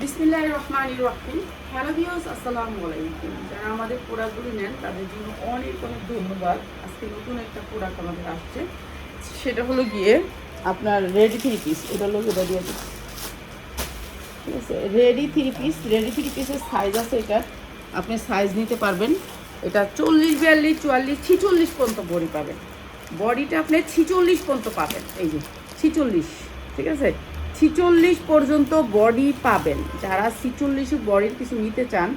বিসমিল্লাহির রহমানির রহিম। Hello viewers, আসসালামু আলাইকুম। যারা আমাদের প্রোডাক্টগুলি নেন তাদের জন্য অনেক অনেক ধন্যবাদ। আজকে নতুন একটা প্রোডাক্ট আমাদের আসছে, সেটা হলো গিয়ে আপনার রেডি থ্রি পিস। এটা হলো এটা দিয়ে দিচ্ছি, ঠিক আছে। রেডি থ্রি পিসের সাইজ আছে এটা, আপনি সাইজ নিতে পারবেন। এটা 40, 42, 44, 46 পর্যন্ত বডি পাবেন। বডিটা আপনি 46 পর্যন্ত পাবেন, এই যে 46, ঠিক আছে। 46 পর্যন্ত বডি পাবেন। যারা 46 বডির কিছু নিতে চান,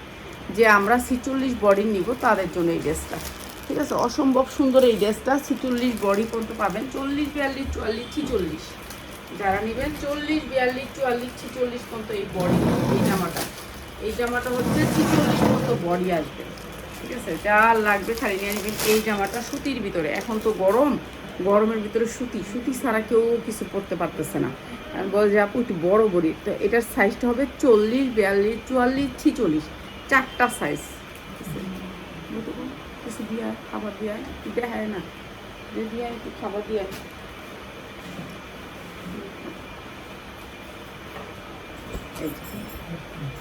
যে আমরা 46 বডি নিব, তাদের জন্য এই ড্রেসটা, ঠিক আছে। অসম্ভব সুন্দর এই ড্রেসটা 46 বডি পর্যন্ত পাবেন। 40, 42, 44, 46 যারা নেবেন, 40, 42, 44, 46 পর্যন্ত এই বডি। এই জামাটা হচ্ছে 46 পর্যন্ত বডি আসবে, ঠিক আছে। যা লাগবে খালি নিয়ে নেবেন। এই জামাটা সুতির ভিতরে, এখন তো গরমের ভিতরে সুতি ছাড়া কেউ কিছু পরতে পারতেছে না। বল যে আপু একটু বড় বডি, তো এটার সাইজটা হবে 40, 42, 44, 46, চারটা সাইজ। কিছু দিয়া খাবার দিয়া দেখায় না, দিয়া একটু খাবার দিয়া।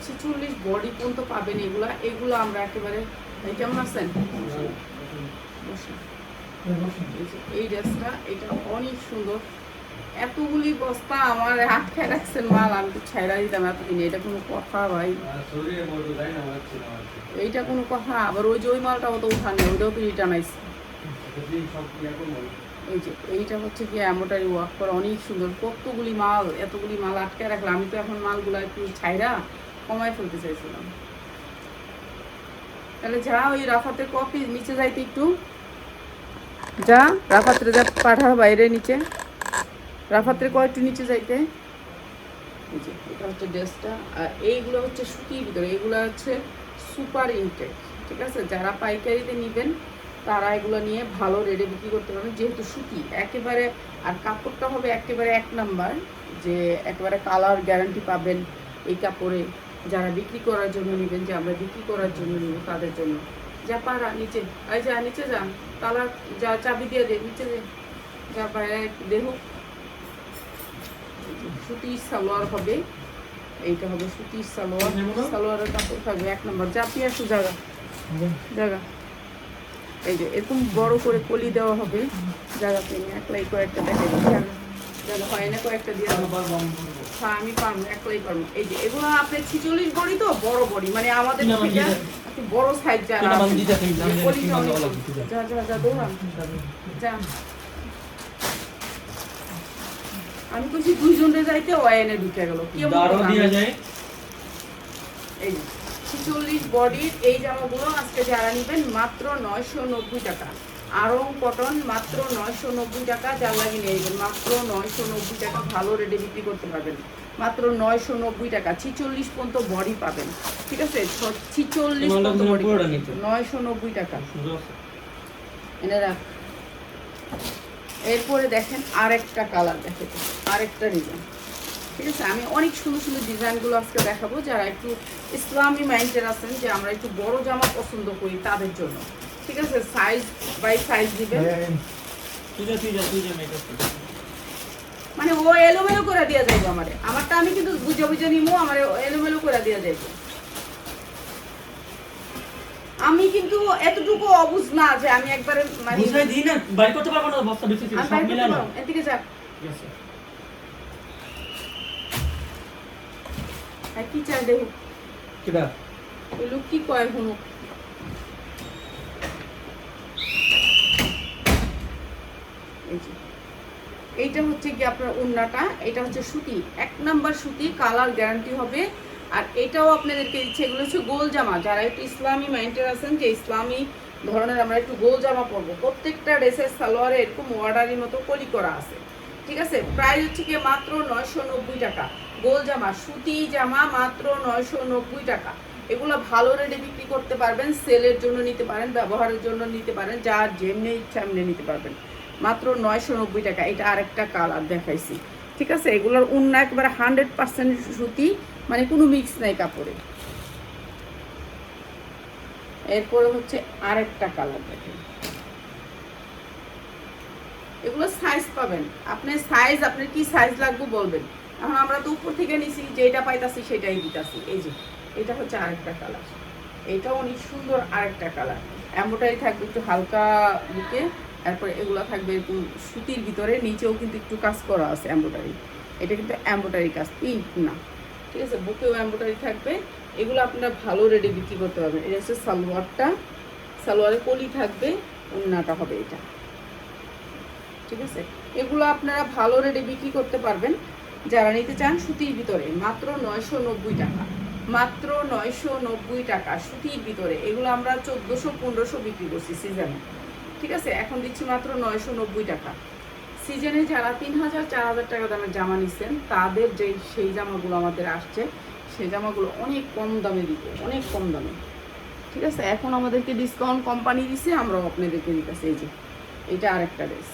46 বডি পর্যন্ত পাবেন। এগুলো আমরা একেবারে, কেমন আছেন? এই ড্রেসটা, এটা অনেক সুন্দর। এতগুলি বস্তা আমার আটকায় রাখছেন মাল, আমি তো ছাইড়া দিতাম এতদিন। এটা কোনো কথা ভাই? এইটা কোনো কথা? আবার ওই যে ওই মালটাও তো উঠানে, ওইটাও তো রিটার্ন আইছে। এই যে এইটা হচ্ছে কি এমব্রয়ডারি ওয়ার্ক করা, অনেক সুন্দর। এতগুলি মাল আটকায় রাখলাম। আমি তো এখন মালগুলো একটু ছাইড়া কমায় ফেলতে চাইছিলাম। তাহলে যা ওই রাফাতের কপি নিচে যাইতে একটু যা, রাফাতের যা পাঠা বাইরে নিচে, রাফাতের একটু নিচে যাইতে। এই যে এটা হচ্ছে ড্রেসটা। আর এইগুলো হচ্ছে সুতির ভিতরে, এগুলো হচ্ছে সুপার ইনটেক, ঠিক আছে। যারা পাইকারিতে নেবেন তারা এগুলো নিয়ে ভালো রেটে বিক্রি করতে পারবেন, যেহেতু সুতি একেবারে। আর কাপড়টা হবে একেবারে 1 নাম্বার, যে একেবারে কালার গ্যারান্টি পাবেন এই কাপড়ে। যারা বিক্রি করার জন্য নেবেন, যে আমরা বিক্রি করার জন্য নেব, তাদের জন্য। যা পারা নিচে, এই যা নিচে যান, তালা যা চাবি দিয়ে দে, নিচে যা বাইরে দেহ। সুতির সালোয়ার হবে, এইটা হবে সুতির সালোয়ারের কাপড় থাকবে 1 নম্বর। যা পিয়াসু জায়গা এই যে এরকম বড় করে কলি দেওয়া হবে। জায়গা পেয়ে একলাই কয়েকটা দেখাই জায়গা হয় না, কয়েকটা দিয়ে হ্যাঁ আমি পারবো, একলাই পারবো। এই যে এগুলো আপনার 46 বড়ি, তো বড় বড়ি, মানে আমাদের একটু বড় সাইজ। যারা যা যা যা দৌড়ান যা, আমি কইছি 2 জনে যাইতে, ওয়াইনে ঢুকে গেল। কি এই 46 বডির এই জামাগুলো আজকে যারা নেবেন মাত্র 990 টাকা। আরং কটন মাত্র 990 টাকা। যার লাগে নিয়ে নেবেন মাত্র 990 টাকা। ভালো রেটে বিক্রি করতে পারবেন মাত্র 990 টাকা। 46 পর্যন্ত বডি পাবেন, ঠিক আছে। 46 পর্যন্ত বডি, 990 টাকা। এনে রাখ। এরপরে দেখেন আরেকটা কালার, দেখেন আরেকটা ডিজাইন, ঠিক আছে। আমি অনেক সুন্দর সুন্দর ডিজাইনগুলো আজকে দেখাবো। যারা একটু ইসলামী মাইন্ডের আছেন, যে আমরা একটু বড় জামা পছন্দ করি, তাদের জন্য, ঠিক আছে। সাইজ বাই সাইজ দিবেন, মানে ও এলোমেলো করে দিয়ে যাইবো। আমারটা আমি কিন্তু বুঝে বুঝে নিবো, আমার এলোমেলো করে দিয়ে যাইবো। আমি কিন্তু এতটুকু অবুঝ না যে আমি একবারে মানে বুঝাই দিই না, বাইরে করতে পারবো না, বস্তা বেশি ছিল সব মিলানো। এদিকে যা, ঠিক আছে। আর কি চাই দেখো কিডা ওই লোক কি কয় শুনো। এইটা হচ্ছে কি আপনার ওড়নাটা, এটা হচ্ছে সুতি, 1 নাম্বার সুতি, কালার গ্যারান্টি হবে। আর এটাও আপনাদেরকে দিচ্ছে, এগুলো হচ্ছে গোল জামা। যারা একটু ইসলামী মাইন্ডের আছেন, যে ইসলামী ধরনের আমরা একটু গোল জামা পরবো, প্রত্যেকটা ড্রেসের সালোয়ারে এরকম ওয়ার্ডারির মতো কলি করা আছে, ঠিক আছে। প্রাইস হচ্ছে কি মাত্র 990 টাকা। গোল জামা, সুতি জামা মাত্র 990 টাকা। এগুলো ভালো রেটে বিক্রি করতে পারবেন, সেলের জন্য নিতে পারেন, ব্যবহারের জন্য নিতে পারেন, যার যেমনি ইচ্ছা এমনি নিতে পারবেন। মাত্র 990 টাকা। এটা আরেকটা কালার দেখাইছি, ঠিক আছে। এগুলোর ওড়না একবারে 100% সুতি, মানে কোনো মিক্স নাই কাপড়ে। এরপরে হচ্ছে আরেকটা কালার দেখেন, এগুলো সাইজ পাবেন আপনি। আপনার কি সাইজ লাগবে বলবেন, এখন আমরা তো উপর থেকে নিছি, যেটা পাইতাছি সেটাই দিতাছি। এই যে এটা হচ্ছে আরেকটা কালার, এটাও অনেক সুন্দর আরেকটা কালার। এমব্রয়ডারি থাকবে একটু হালকা বুকে, তারপরে এগুলো থাকবে একটু সুতির ভিতরে, নিচেও কিন্তু একটু কাজ করা আছে এমব্রয়ডারি। এটা কিন্তু এমব্রয়ডারি কাজ, প্রিন্ট না, ঠিক আছে। বুকেও এমব্রয়ডারি থাকবে। এগুলো আপনারা ভালো রেটে বিক্রি করতে পারবেন। এটা হচ্ছে সালোয়ারটা, সালোয়ারের কলি থাকবে, ওড়নাটা হবে এটা, ঠিক আছে। এগুলো আপনারা ভালো রেটে বিক্রি করতে পারবেন যারা নিতে চান। সুতির ভিতরে মাত্র 990 টাকা, মাত্র 990 টাকা সুতির ভিতরে। এগুলো আমরা 1400-1500 বিক্রি করছি সিজনে, ঠিক আছে। এখন দিচ্ছি মাত্র 990 টাকা। সিজনে যারা 3000-4000 টাকা দামের জামা নিচ্ছেন, তাদের সেই জামাগুলো আমাদের আসছে, সেই জামাগুলো অনেক কম দামে দিতে, অনেক কম দামে, ঠিক আছে। এখন আমাদেরকে ডিসকাউন্ট কোম্পানি দিছে, আমরাও আপনাদেরকে দিতেছি। এই যে এটা আরেকটা ড্রেস,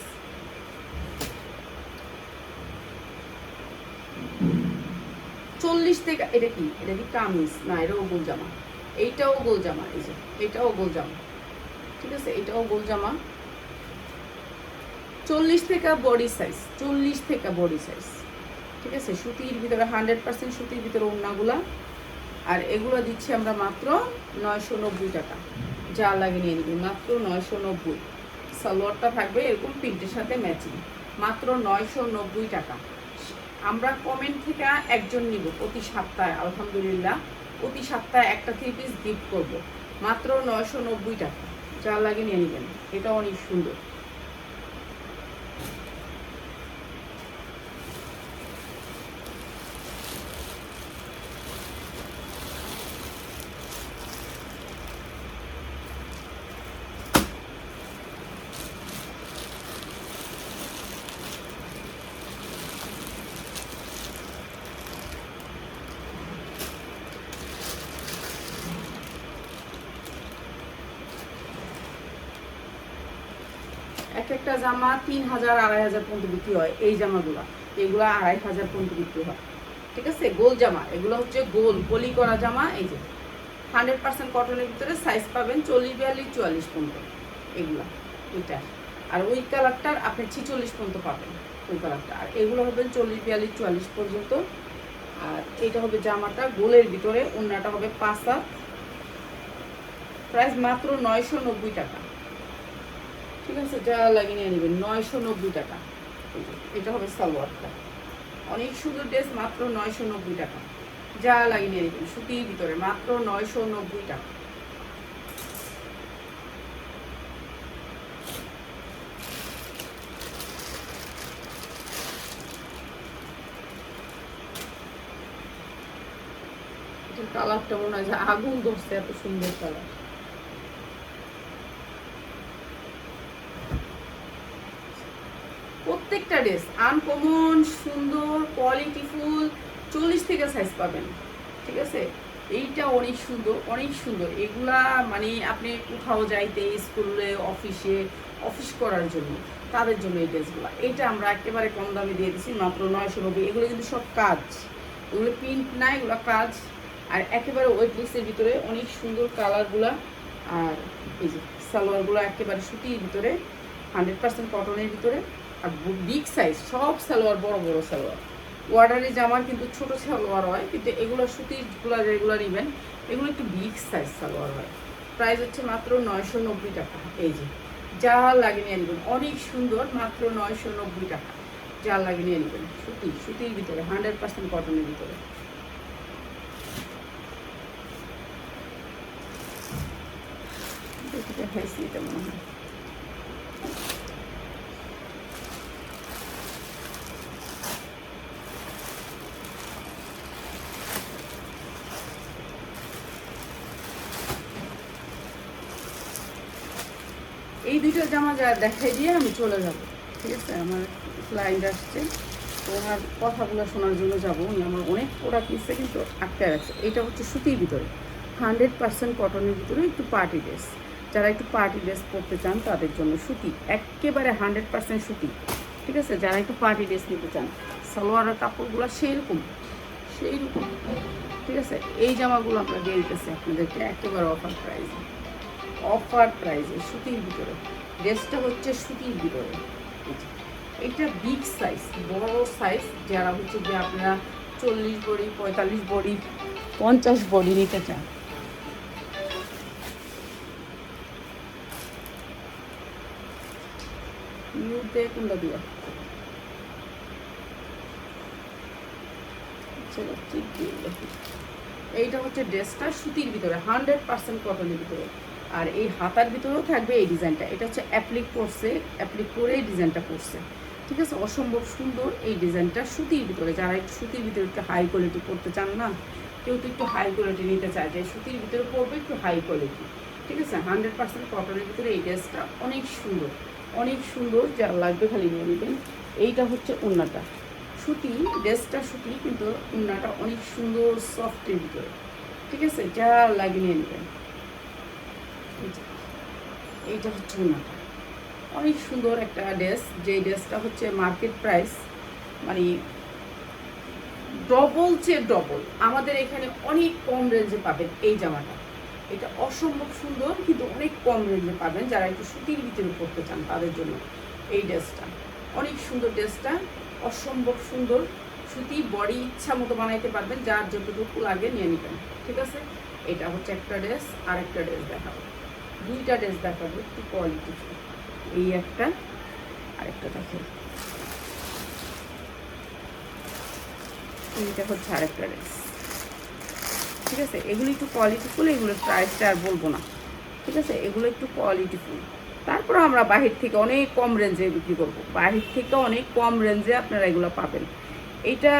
40 থেকে। এটা কি কামিজ না, এটাও গোল জামা, এইটাও গোল জামা, এই যে এটাও গোল জামা, ঠিক আছে। এটাও গোল জামা, 40 থেকে বডি সাইজ, 40 থেকে বডি সাইজ, ঠিক আছে। সুতির ভিতরে 100% সুতির ভিতরে ওড়নাগুলা। আর এগুলো দিচ্ছি আমরা মাত্র 990 টাকা। যা লাগে নিয়ে নিবি, মাত্র 990। সালোয়ারটা থাকবে এরকম প্রিন্টের সাথে ম্যাচিং, মাত্র 990 টাকা। আমরা কমেন্ট থেকে একজন নিব প্রতি সপ্তাহে, আলহামদুলিল্লাহ প্রতি সপ্তাহে একটা 3 পিস গিফট করব, মাত্র 990 টাকা। যা লাগে নিয়ে নেবেন। এটা অনেক সুন্দর। এক একটা জামা 3000-2500 পর্যন্ত বিক্রি হয়। এই জামাগুলো, এগুলো 2500 পর্যন্ত বিক্রি হয়, ঠিক আছে। গোল জামা, এগুলো হচ্ছে গোল পলি করা জামা। এই যে 100% কটনের ভিতরে সাইজ পাবেন 40-42-44 পর্যন্ত এগুলা, এটা। আর ওই কালারটার আপনি 46 পর্যন্ত পাবেন ওই কালারটা। আর এগুলো হবেন 40-42-44 পর্যন্ত। আর এইটা হবে জামাটা গোলের ভিতরে, ওড়নাটা হবে পাঁচা। প্রাইস মাত্র 990 টাকা, ঠিক আছে। যা লাগিয়ে নিয়ে নেবেন 990 টাকা। এটা হবে সালোয়ারটা, অনেক সুন্দর ড্রেস, মাত্র 990 টাকা। যা লাগিয়ে নিয়ে নেবেন সুতির ভিতরে, মাত্র 990 টাকা। এটার কালারটা মনে হয় যে আগুন ধরছে, এত সুন্দর কালার। প্রত্যেকটা ড্রেস আনকমন সুন্দর, কোয়ালিটিফুল, 40 থেকে সাইজ পাবেন, ঠিক আছে। এইটা অনেক সুন্দর, অনেক সুন্দর। এগুলা মানে আপনি কোথাও যাইতে, স্কুলে, অফিসে, অফিস করার জন্য, তাদের জন্য এই ড্রেসগুলো। এইটা আমরা একেবারে কম দামে দিয়ে দিচ্ছি, মাত্র 990। এগুলো কিন্তু সব কাজ, এগুলো প্রিন্ট না, এগুলো কাজ। আর একেবারে ওয়েটলেসের ভিতরে অনেক সুন্দর কালারগুলা। আর এই যে সালোয়ারগুলো একেবারে সুতির ভিতরে, 100% কটনের ভিতরে। আর বিগ সাইজ সব সালোয়ার, বড় বড় সালোয়ার। ওয়ার্ডারি জামার কিন্তু ছোট সালোয়ার হয়, কিন্তু এগুলো সুতিরগুলো যেগুলো নেবেন এগুলো একটু বিগ সাইজ সালোয়ার হয়। প্রাইস হচ্ছে মাত্র 990 টাকা। এই যে যা লাগে নিয়ে নেবেন, অনেক সুন্দর, মাত্র 990 টাকা। যা লাগে নিয়ে নেবেন, সুতির ভিতরে, 100% কটনের ভিতরে। দেখাইছি এটা মনে হয়। এই দুটো জামা যা দেখাই দিয়ে আমি চলে যাব, ঠিক আছে। আমার ক্লায়েন্ট আসছে, তো ওনার কথাগুলো শোনার জন্য যাবো। উনি আমার অনেক প্রোডাক্ট নিচ্ছে, কিন্তু আটকে রাখছে। এটা হচ্ছে সুতির ভিতরে, 100% কটনের ভিতরে, একটু পার্টি ড্রেস। যারা একটু পার্টি ড্রেস পরতে চান তাদের জন্য সুতি, একেবারে 100% সুতি, ঠিক আছে। যারা একটু পার্টি ড্রেস নিতে চান, সালোয়ারের কাপড়গুলো সেইরকম, ঠিক আছে। এই জামাগুলো আমরা দিয়ে দিতেছি আপনাদেরকে একেবারে অফার প্রাইজে সুতির ভিতরে। ড্রেসটা হচ্ছে সুতির ভিতরে, এটা বিগ সাইজ, বড় সাইজ, যারা হচ্ছে যে আপনারা 40 বডি, 45 বডি, 50 বডি নিতে চান। নিউতে কোনটা দিয়া এইটা হচ্ছে ড্রেসটা সুতির ভিতরে 100% কটনের ভিতরে। আর এই হাতার ভিতরেও থাকবে এই ডিজাইনটা। এটা হচ্ছে অ্যাপ্লিক করছে, অ্যাপ্লিক করে এই ডিজাইনটা করছে, ঠিক আছে। অসম্ভব সুন্দর এই ডিজাইনটা সুতির ভিতরে। যারা একটু সুতির ভিতরে একটু হাই কোয়ালিটি করতে চান না, কেউ তো একটু হাই কোয়ালিটি নিতে চায়, যে সুতির ভিতরে পড়বে একটু হাই কোয়ালিটি, ঠিক আছে। 100% কটনের ভিতরে এই ড্রেসটা অনেক সুন্দর, অনেক সুন্দর। যা লাগবে খালি নিয়ে নেবেন। এইটা হচ্ছে ওড়নাটা, সুতি, ড্রেসটা সুতি কিন্তু ওড়নাটা অনেক সুন্দর সফটের ভিতরে, ঠিক আছে। যা লাগে নিয়ে নেবেন। এইটা হচ্ছে ওড়নাটা, অনেক সুন্দর একটা ড্রেস। যে ড্রেসটা হচ্ছে মার্কেট প্রাইস মানে ডবল চেয়ে ডবল। আমাদের এখানে অনেক কম রেঞ্জে পাবেন এই জামাটা। এটা অসম্ভব সুন্দর কিন্তু অনেক কম রেঞ্জে পাবেন। যারা একটু সুতির ভিতরে পড়তে চান তাদের জন্য এই ড্রেসটা অনেক সুন্দর। ড্রেসটা অসম্ভব সুন্দর, সুতি, বডি ইচ্ছা মতো বানাইতে পারবেন, যার যতটুকু লাগে নিয়ে নেবেন, ঠিক আছে। এটা হচ্ছে একটা ড্রেস। আর একটা ড্রেস দেখাবো, দুইটা ড্রেস দেখাবো একটু কোয়ালিটি। এই একটা, আরেকটা দেখে, এইটা হচ্ছে আরেকটা ড্রেস, ঠিক আছে। এগুলো একটু কোয়ালিটিফুল, এগুলোর প্রাইসটা আর বলবো না, ঠিক আছে। এগুলো একটু কোয়ালিটিফুল। তারপরে আমরা বাহির থেকে অনেক কম রেঞ্জে বিক্রি করবো, বাহির থেকে অনেক কম রেঞ্জে আপনারা এগুলো পাবেন। এটা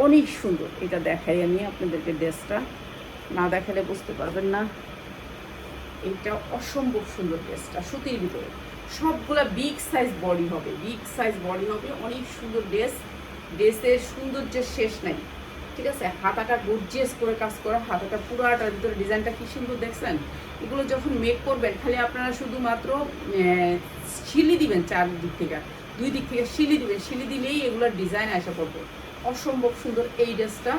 অনেক সুন্দর। এটা দেখাই আমি আপনাদেরকে, ড্রেসটা না দেখালে বুঝতে পারবেন না। এটা অসম্ভব সুন্দর ড্রেসটা সুতির ভিতরে, সবগুলা বিগ সাইজ বডি হবে, বিগ সাইজ বডি হবে, অনেক সুন্দর ড্রেস। ড্রেসের সৌন্দর্যের শেষ নাই, ঠিক আছে। হাতাটা গর্জিয়াস করে কাজ করা, হাতাটা পুরাটার ভিতরে ডিজাইনটা কি সুন্দর দেখছেন। এগুলো যখন মেক করবেন খালি আপনারা শুধুমাত্র শিলি দিবেন, চারদিক থেকে, দুই দিক থেকে শিলি দিবেন, শিলি দিলেই এগুলোর ডিজাইন আসা পড়বে। অসম্ভব সুন্দর এই ড্রেসটা।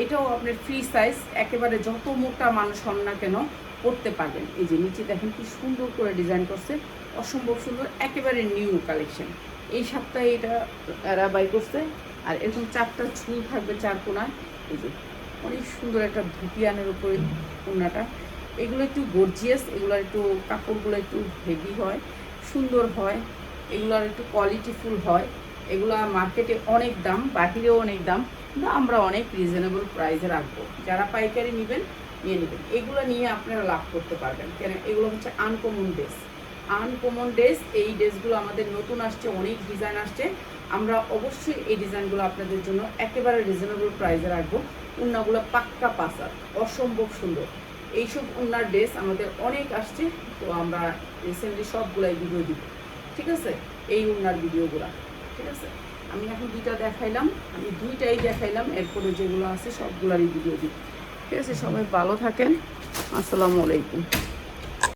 এটাও আপনার ফ্রি সাইজ, একেবারে যত মোটা মানুষ হন না কেন পরতে পারবেন। এই যে নিচে দেখেন কি সুন্দর করে ডিজাইন করছে, অসম্ভব সুন্দর, একেবারে নিউ কালেকশন। এই সপ্তাহে এটা এরা বাই করছে। আর এরকম 4টা ঝুল থাকবে 4 কোণায়। এই যে অনেক সুন্দর একটা ধুপিয়ানের উপরে ওড়নাটা। এগুলো একটু গর্জিয়াস, এগুলোর একটু কাপড়গুলো একটু হেভি হয়, সুন্দর হয়, এগুলোর একটু কোয়ালিটিফুল হয়। এগুলো মার্কেটে অনেক দাম, বাহিরেও অনেক দাম, কিন্তু আমরা অনেক রিজনেবল প্রাইসে রাখবো। যারা পাইকারি নেবেন নিয়ে নেবেন, এগুলো নিয়ে আপনারা লাভ করতে পারবেন। কেন এগুলো হচ্ছে আনকমন ড্রেস, আনকমন ড্রেস। এই ড্রেসগুলো আমাদের নতুন আসছে, অনেক ডিজাইন আসছে। আমরা অবশ্যই এই ডিজাইনগুলো আপনাদের জন্য একেবারে রিজনেবল প্রাইসে রাখবো। ওড়নাগুলো পাক্কা পাসার, অসম্ভব সুন্দর। এইসব ওড়নার ড্রেস আমাদের অনেক আসছে, তো আমরা রিসেন্টলি সবগুলাই ভিডিও দিব, ঠিক আছে। এই ওড়নার ভিডিওগুলো, ঠিক আছে। আমি এখন দুইটা দেখাইলাম, আমি দুইটাই দেখাইলাম, এরপরে যেগুলো আছে সবগুলারই ভিডিও দিব, ঠিক আছে। সবাই ভালো থাকেন, আসসালামু আলাইকুম।